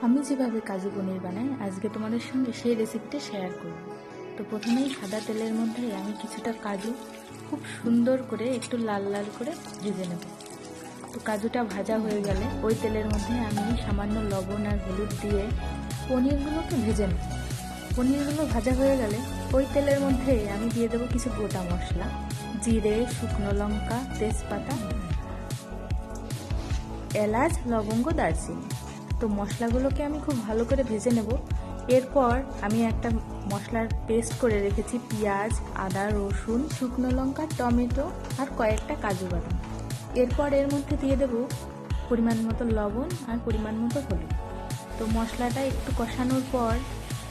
আমি যেভাবে কাজু পনির বানাই আজকে তোমাদের সঙ্গে সেই রেসিপিটা শেয়ার করব। তো প্রথমেই সাদা তেলের মধ্যে আমি কিছুটা কাজু খুব সুন্দর করে একটু লাল লাল করে ভেজে নেব। তো কাজুটা ভাজা হয়ে গেলে ওই তেলের মধ্যে আমি সামান্য লবণ আর হলুদ দিয়ে পনিরগুলোকে ভেজে নেব। পনিরগুলো ভাজা হয়ে গেলে ওই তেলের মধ্যে আমি দিয়ে দেবো কিছু গোটা মশলা, জিরে, শুকনো লঙ্কা, তেজপাতা, এলাচ, লবঙ্গ, দারচিনি। তো মশলাগুলোকে আমি খুব ভালো করে ভেজে নেব। এরপর আমি একটা মশলার পেস্ট করে রেখেছি পেঁয়াজ, আদা, রসুন, শুকনো লঙ্কা, টমেটো আর কয়েকটা কাজু বাদাম। এরপর এর মধ্যে দিয়ে দেব পরিমাণ মতো লবণ আর পরিমাণ মতো হলুদ। তো মশলাটা একটু কষানোর পর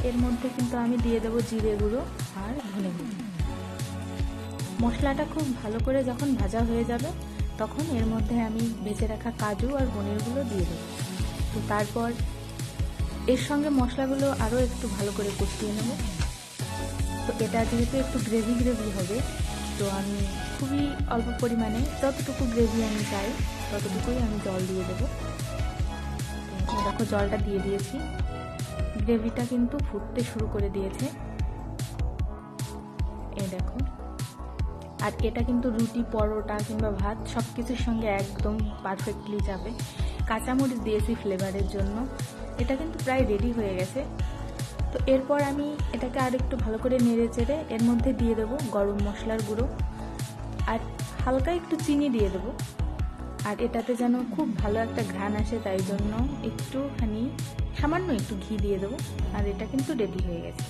এর মধ্যে কিন্তু আমি দিয়ে দেবো জিরে গুঁড়ো আর ধনে গুঁড়ো। মশলাটা খুব ভালো করে যখন ভাজা হয়ে যাবে তখন এর মধ্যে আমি ভেজে রাখা কাজু আর পনিরগুলো দিয়ে দেবো। তো তারপর এর সঙ্গে মশলাগুলো আরও একটু ভালো করে কষিয়ে নেব। তো এটা যেহেতু একটু গ্রেভি গ্রেভি হবে, তো আমি খুবই অল্প পরিমাণে যতটুকু গ্রেভি আমি চাই ততটুকুই আমি জল দিয়ে দেবো। দেখো জলটা দিয়ে দিয়েছি, গ্রেভিটা কিন্তু ফুটতে শুরু করে দিয়েছে। এই দেখো, আর এটা কিন্তু রুটি, পরোটা কিংবা ভাত সব কিছুর সঙ্গে একদম পারফেক্টলি যাবে। কাঁচামরিচ দিয়েছি ফ্লেভারের জন্য। এটা কিন্তু প্রায় রেডি হয়ে গেছে। তো এরপর আমি এটাকে আর একটু ভালো করে নেড়ে চেড়ে এর মধ্যে দিয়ে দেবো গরম মশলার গুঁড়ো আর হালকা একটু চিনি দিয়ে দেবো। আর এটাতে যেন খুব ভালো একটা ঘ্রাণ আসে তাই জন্য একটুখানি সামান্য একটু ঘি দিয়ে দেবো। আর এটা কিন্তু রেডি হয়ে গেছে।